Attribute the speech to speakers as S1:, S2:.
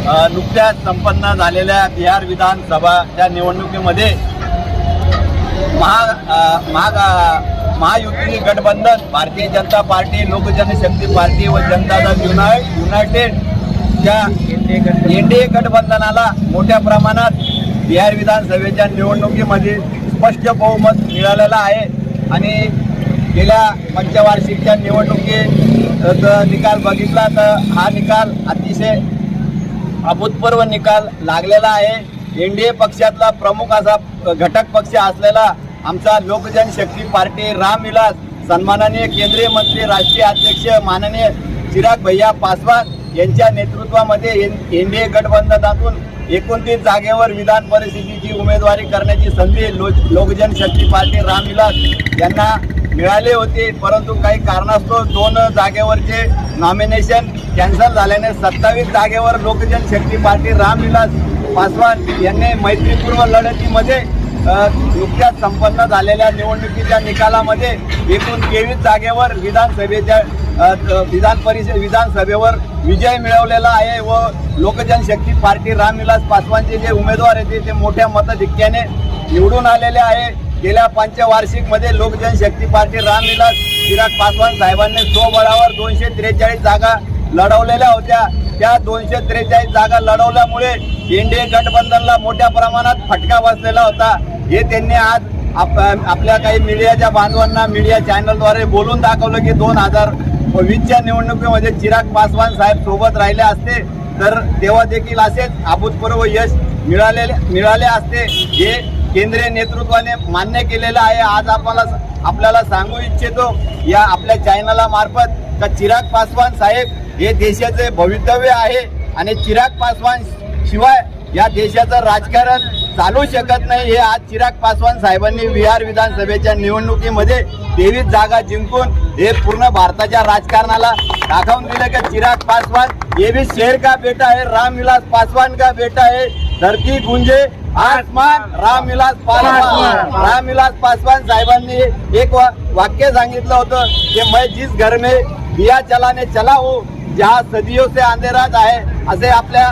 S1: नुकत्याच संपन्न झालेल्या बिहार विधानसभाच्या निवडणुकीमध्ये महायुती गठबंधन, भारतीय जनता पार्टी, लोक जनशक्ती पार्टी व जनता दल युनायटेड या एनडीए गठबंधनाला मोठ्या प्रमाणात बिहार विधानसभेच्या निवडणुकीमध्ये स्पष्ट बहुमत मिळालेलं आहे आणि गेल्या पंचवार्षिकच्या निवडणुकीचा निकाल बघितला तर हा निकाल अतिशय अभूतपूर्व निकाल लागलेला आहे। एनडीए पक्षातला प्रमुख असा घटक पक्ष असलेला आमचा लोक जनशक्ती पार्टी रामविलास, सन्माननीय केंद्रीय मंत्री, राष्ट्रीय अध्यक्ष माननीय चिराग भैया पासवान यांच्या नेतृत्वामध्ये एनडीए गठबंधनातून 29 जागेवर विधान परिषदेची उमेदवारी करण्याची संधी लोक जनशक्ती पार्टी रामविलास यांना मिळाले होते, परंतु काही कारणास्तव 2 जागेवरचे नॉमिनेशन कॅन्सल झाल्याने 27 जागेवर लोक जनशक्ती पार्टी रामविलास पासवान यांनी मैत्रीपूर्व लढतीमध्ये नुकत्याच संपन्न झालेल्या निवडणुकीच्या निकालामध्ये एकूण 23 जागेवर विधानसभेवर विजय मिळवलेला आहे व लोक जनशक्ती पार्टी रामविलास पासवानचे जे उमेदवार आहेत ते मोठ्या मताधिक्याने निवडून आलेले आहे। गेल्या पंचवार्षिकमध्ये लोक जनशक्ती पार्टी रामविलास चिराग पासवान साहेबांनी स्वबळावर 243 जागा लढवलेल्या होत्या। त्या 243 जागा लढवल्यामुळे एनडीए गठबंधनला मोठ्या प्रमाणात फटका बसलेला होता। हे त्यांनी आज आपल्या काही मीडियाच्या बांधवांना मीडिया चॅनलद्वारे बोलून दाखवलं की 2020च्या निवडणुकीमध्ये चिराग पासवान साहेब सोबत राहिले असते तर तेव्हा देखील असेच अभूतपूर्व यश मिळाले असते। हे केंद्रीय नेतृत्वाने मान्य केलेलं आहे। आज आपल्याला सांगू इच्छितो या आपल्या चॅनला मार्फत का चिराग पासवान साहेब हे देशाचे भवितव्य आहे आणि चिराग पासवान शिवाय या देशाचं राजकारण चालू शकत नाही। हे आज चिराग पासवान साहेबांनी बिहार विधानसभेच्या निवडणुकीमध्ये 23 जागा जिंकून हे पूर्ण भारताच्या राजकारणाला दाखवून दिले की चिराग पासवान ये भी शेर का बेटा है, रामविलास पासवान का बेटा है, धरती गुंजे आसमान रामविलास पासवान साहेबांनी एक वाक्य सांगितलं होतं की मैं जिस घर में दिया जलाने चला हूँ जहाँ सदियों से अंधेरा है, असे आपल्या